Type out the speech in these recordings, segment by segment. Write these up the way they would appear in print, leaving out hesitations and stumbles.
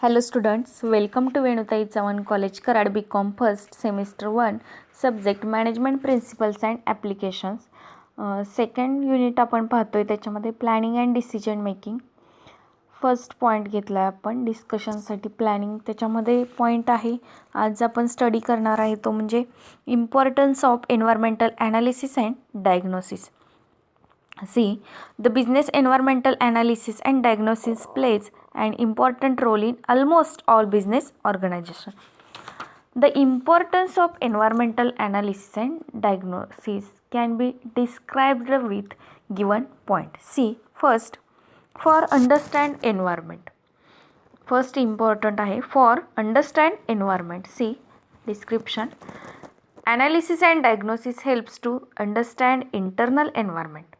Hello students, welcome to Venutai Chavan College Karad BCom first semester 1 subject management principles and applications. Second unit आपण पाहतोय त्याच्यामध्ये planning and decision making. First point घेतला आहे आपण डिस्कशनसाठी planning. त्याच्यामध्ये point आहे आज आपण स्टडी करणार आहे तो म्हणजे importance of environmental analysis and diagnosis. See, the business environmental analysis and diagnosis plays an important role in almost all business organizations. The importance of environmental analysis and diagnosis can be described with given point. See, first, for understand environment. First important आहे for understand environment. See, description. Analysis and diagnosis helps to understand internal environment.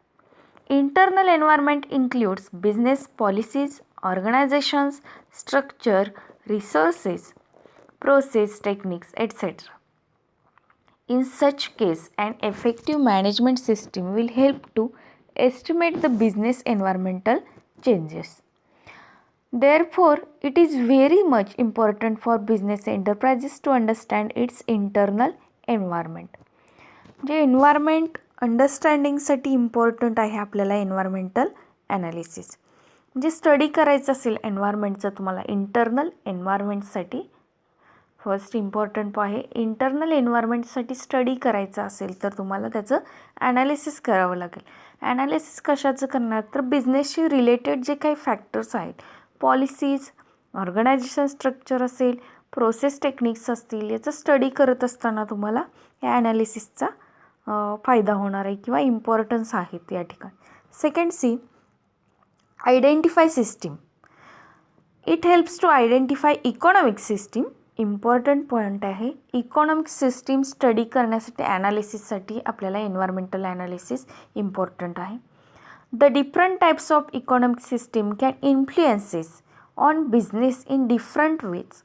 Internal environment includes business policies, organizations, structure, resources, process, techniques, etc. In such case, an effective management system will help to estimate the business environmental changes. Therefore, it is very much important for business enterprises to understand its internal environment. जे environment अंडरस्टँडिंगसाठी important आहे आपल्याला environmental analysis. म्हणजे study करायचं असेल एन्व्हायरमेंटचं तुम्हाला internal एन्व्हायरमेंटसाठी first important आहे. Internal एन्व्हायरमेंटसाठी study करायचं असेल तर तुम्हाला त्याचं ॲनालिसिस करावं लागेल. ॲनालिसिस कशाचं करणार तर बिझनेसशी रिलेटेड जे काही फॅक्टर्स आहेत, पॉलिसीज, ऑर्गनायझेशन स्ट्रक्चर असेल, प्रोसेस टेक्निक्स असतील, याचं स्टडी करत असताना तुम्हाला या ॲनालिसिसचा फायदा होणार आहे किंवा इम्पॉर्टन्स आहेत या ठिकाणी. Second C, identify system. It helps to identify economic system. Important point आहे. इकॉनॉमिक सिस्टीम स्टडी करण्यासाठी ॲनालिसिससाठी आपल्याला एन्व्हायरमेंटल ॲनालिसिस इम्पॉर्टंट आहे. The different types of economic system can influences on business in different ways.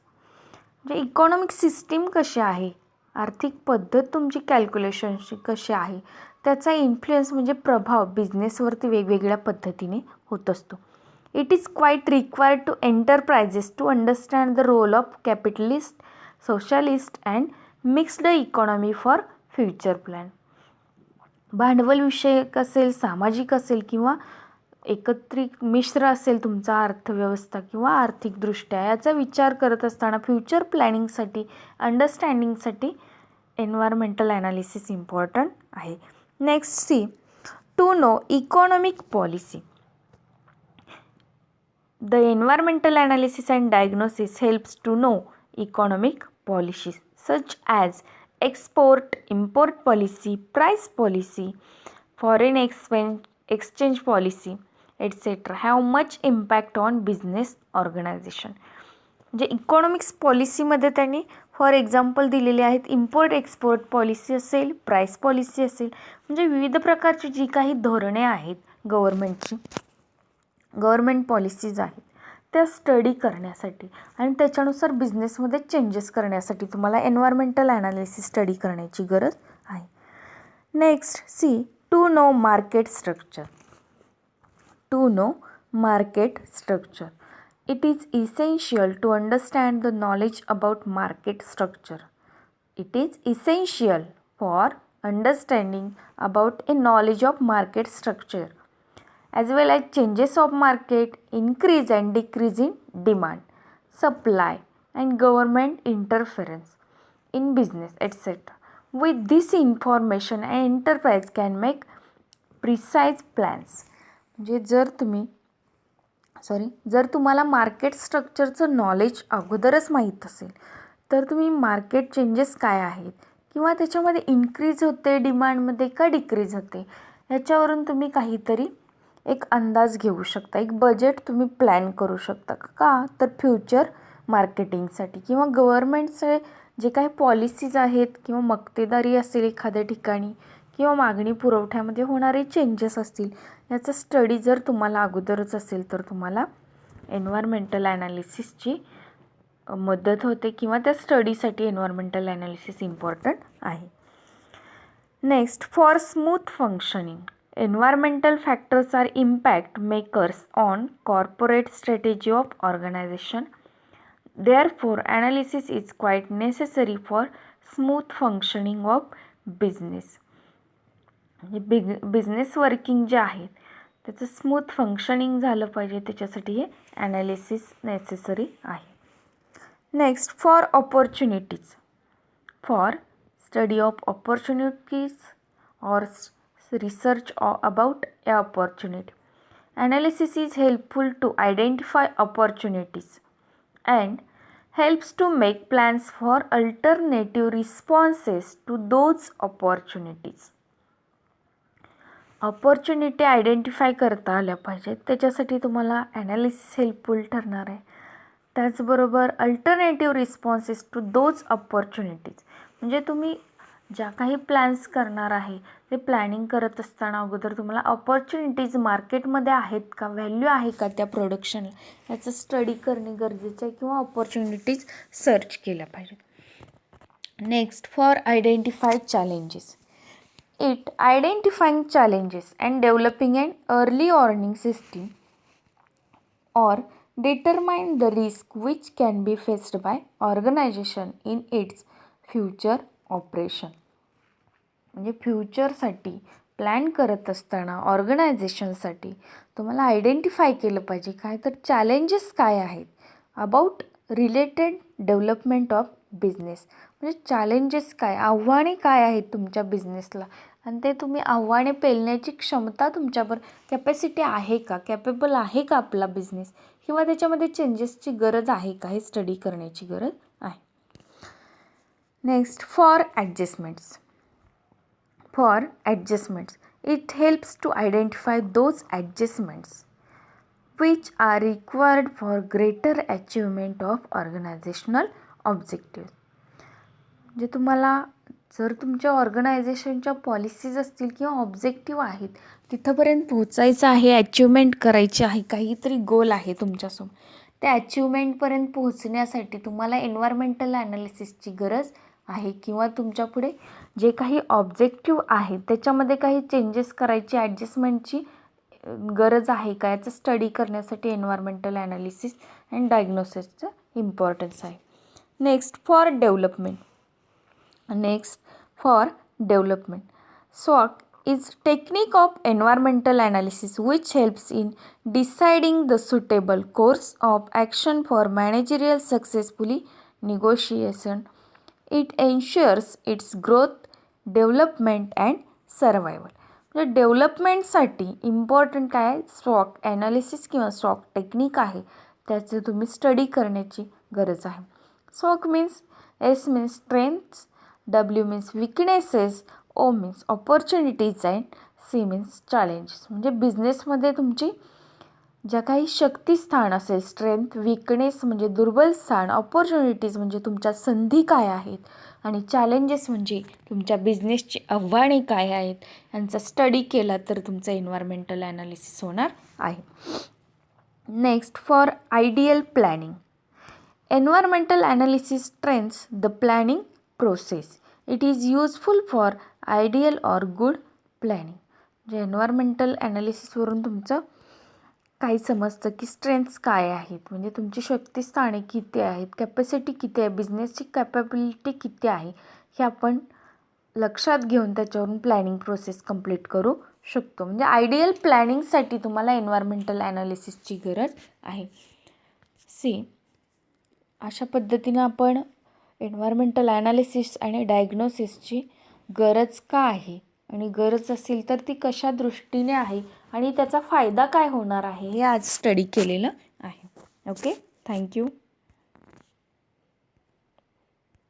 म्हणजे economic system कशी आहे, आर्थिक पद्धत तुमची कॅल्क्युलेशनची कशी आहे, त्याचा इन्फ्लुएन्स म्हणजे प्रभाव बिझनेसवरती वेगवेगळ्या पद्धतीने होत असतो. It is quite required to enterprises to understand the role of capitalist, socialist and mixed economy for future plan. भांडवलविषयक असेल, सामाजिक असेल किंवा एकत्रित मिश्र असेल तुमचा अर्थव्यवस्था किंवा आर्थिकदृष्ट्या, याचा विचार करत असताना फ्युचर प्लॅनिंगसाठी अंडरस्टँडिंगसाठी एन्व्हायरमेंटल ॲनालिसिस इम्पॉर्टंट आहे. Next see, to know economic policy. The environmental analysis and diagnosis helps to know economic policies such as export import policy, price policy, foreign exchange policy etc. have much impact on business organization. म्हणजे economics पॉलिसीमध्ये त्यांनी for example दिलेले आहेत. Import export policy असेल, price policy असेल, म्हणजे विविध प्रकारची जी काही धोरणे आहेत गव्हर्मेंटची, गव्हर्मेंट पॉलिसीज आहेत, त्या स्टडी करण्यासाठी आणि त्याच्यानुसार बिझनेसमध्ये चेंजेस करण्यासाठी तुम्हाला एन्व्हायरमेंटल ॲनालिसिस स्टडी करण्याची गरज आहे. Next see, to know market structure. To know market structure. It is essential to understand the knowledge about market structure. It is essential for understanding about a knowledge of market structure as well as changes of market, increase and decrease in demand, supply and government interference in business etc. With this information, an enterprise can make precise plans. म्हणजे जर तुम्हाला market स्ट्रक्चरचं knowledge अगोदरच माहीत असेल तर तुम्ही market changes काय आहेत किंवा त्याच्यामध्ये इन्क्रीज होते डिमांडमध्ये का डिक्रीज होते ह्याच्यावरून तुम्ही काहीतरी एक अंदाज घेऊ शकता, एक बजेट तुम्ही प्लॅन करू शकता. का तर फ्युचर मार्केटिंगसाठी किंवा गव्हर्मेंटचे जे काही पॉलिसीज आहेत किंवा मक्तेदारी असेल एखाद्या ठिकाणी किंवा मागणी पुरवठ्यामध्ये होणारे चेंजेस असतील, याचा स्टडी जर तुम्हाला अगोदरच असेल तर तुम्हाला एन्व्हायरमेंटल ॲनालिसिसची मदत होते किंवा त्या स्टडीसाठी एन्व्हायरमेंटल ॲनालिसिस इम्पॉर्टंट आहे. Next, for smooth functioning. Environmental factors are impact makers on corporate strategy of organization. Therefore, analysis is quite necessary for smooth functioning of business. म्हणजे बिझनेस वर्किंग जे आहे त्याचं स्मूथ फंक्शनिंग झालं पाहिजे, त्याच्यासाठी हे analysis necessary आहे. Next, for opportunities. For study of opportunities or research about a opportunity. Analysis is helpful to identify opportunities and helps to make plans for alternative responses to those opportunities. Opportunity identify करता आल्या पाहिजेत, त्याच्यासाठी तुम्हाला analysis helpful ठरणार आहे. त्याचबरोबर alternative responses to those opportunities, म्हणजे तुम्ही ज्या काही प्लॅन्स करणार आहे ते प्लॅनिंग करत असताना अगोदर तुम्हाला ऑपॉर्च्युनिटीज मार्केटमध्ये आहेत का, व्हॅल्यू आहे का त्या प्रोडक्शनला, याचं स्टडी करणे गरजेचं आहे किंवा ऑपॉर्च्युनिटीज सर्च केल्या पाहिजेत. Next, for identified challenges. It identifying challenges and developing an early warning system or determine the risk which can be faced by organization in its future operation. म्हणजे फ्युचरसाठी प्लॅन करत असताना ऑर्गनायझेशनसाठी तुम्हाला आयडेंटिफाय केलं पाहिजे काय तर चॅलेंजेस काय आहेत about related development of business. म्हणजे चॅलेंजेस काय, आव्हाने काय आहेत तुमच्या बिझनेसला, आणि ते तुम्ही आव्हाने पेलण्याची क्षमता तुमच्यावर कॅपॅसिटी आहे का, कॅपेबल आहे का आपला बिझनेस, किंवा त्याच्यामध्ये चेंजेसची गरज आहे का, हे स्टडी करण्याची गरज आहे. Next, for adjustments. For adjustments, it helps to identify those adjustments which are required for greater achievement of organizational objectives. म्हणजे तुम्हाला जर तुमच्या ऑर्गनायझेशनच्या पॉलिसीज असतील किंवा ऑब्जेक्टिव्ह आहेत, तिथंपर्यंत पोहोचायचं आहे, अचिव्हमेंट करायची आहे, काहीतरी गोल आहे तुमच्यासमोर, त्या अचिव्हमेंटपर्यंत पोहोचण्यासाठी तुम्हाला एन्व्हायरमेंटल ॲनालिसिसची गरज आहे, किंवा तुमच्या पुढे जे काही ऑब्जेक्टिव्ह आहेत त्याच्यामध्ये काही चेंजेस करायची, ॲडजस्टमेंटची गरज आहे का, याचं स्टडी करण्यासाठी एन्व्हायरमेंटल ॲनालिसिस अँड डायग्नोसिसचं इम्पॉर्टन्स आहे. Next, for development. Next, for development. SWOT is technique of environmental analysis which helps in deciding the suitable course of action for managerial successfully negotiation. It ensures its growth, development and survival. म्हणजे डेव्हलपमेंटसाठी important काय आहे, SWOT analysis किंवा SWOT technique आहे, त्याचं तुम्ही study करण्याची गरज आहे. SWOT means, S means strengths, W means weaknesses, O means opportunities and C means challenges. म्हणजे बिझनेसमध्ये तुमची ज्या काही शक्तिस्थान असेल, स्ट्रेंथ, विकनेस म्हणजे दुर्बल स्थान, ऑपॉर्च्युनिटीज म्हणजे तुमच्या संधी काय आहेत, आणि चॅलेंजेस म्हणजे तुमच्या बिझनेसची आव्हाने काय आहेत, यांचा स्टडी केला तर तुमचं एन्व्हायरमेंटल ॲनालिसिस होणार आहे. Next, for ideal planning. Environmental analysis strengths the planning process. It is useful for ideal or good planning. म्हणजे एन्व्हायरमेंटल ॲनालिसिसवरून तुमचं काही समजतं की स्ट्रेंथ्स काय आहेत, म्हणजे तुमची शक्तिस्थाने किती आहेत, कॅपॅसिटी किती आहे, बिझनेसची कॅपॅबिलिटी किती आहे, हे आपण लक्षात घेऊन त्याच्यावरून प्लॅनिंग प्रोसेस कंप्लीट करू शकतो. म्हणजे आयडियल प्लॅनिंगसाठी तुम्हाला एन्व्हायरमेंटल ॲनालिसिसची गरज आहे. अशा पद्धतीनं आपण एन्व्हायरमेंटल ॲनालिसिस आणि डायग्नोसिसची गरज का आहे, आणि गरज असेल तर ती कशा दृष्टीने आहे, आणि त्याचा फायदा काय होणार आहे, हे आज स्टडी केलेलं आहे. Okay, thank you.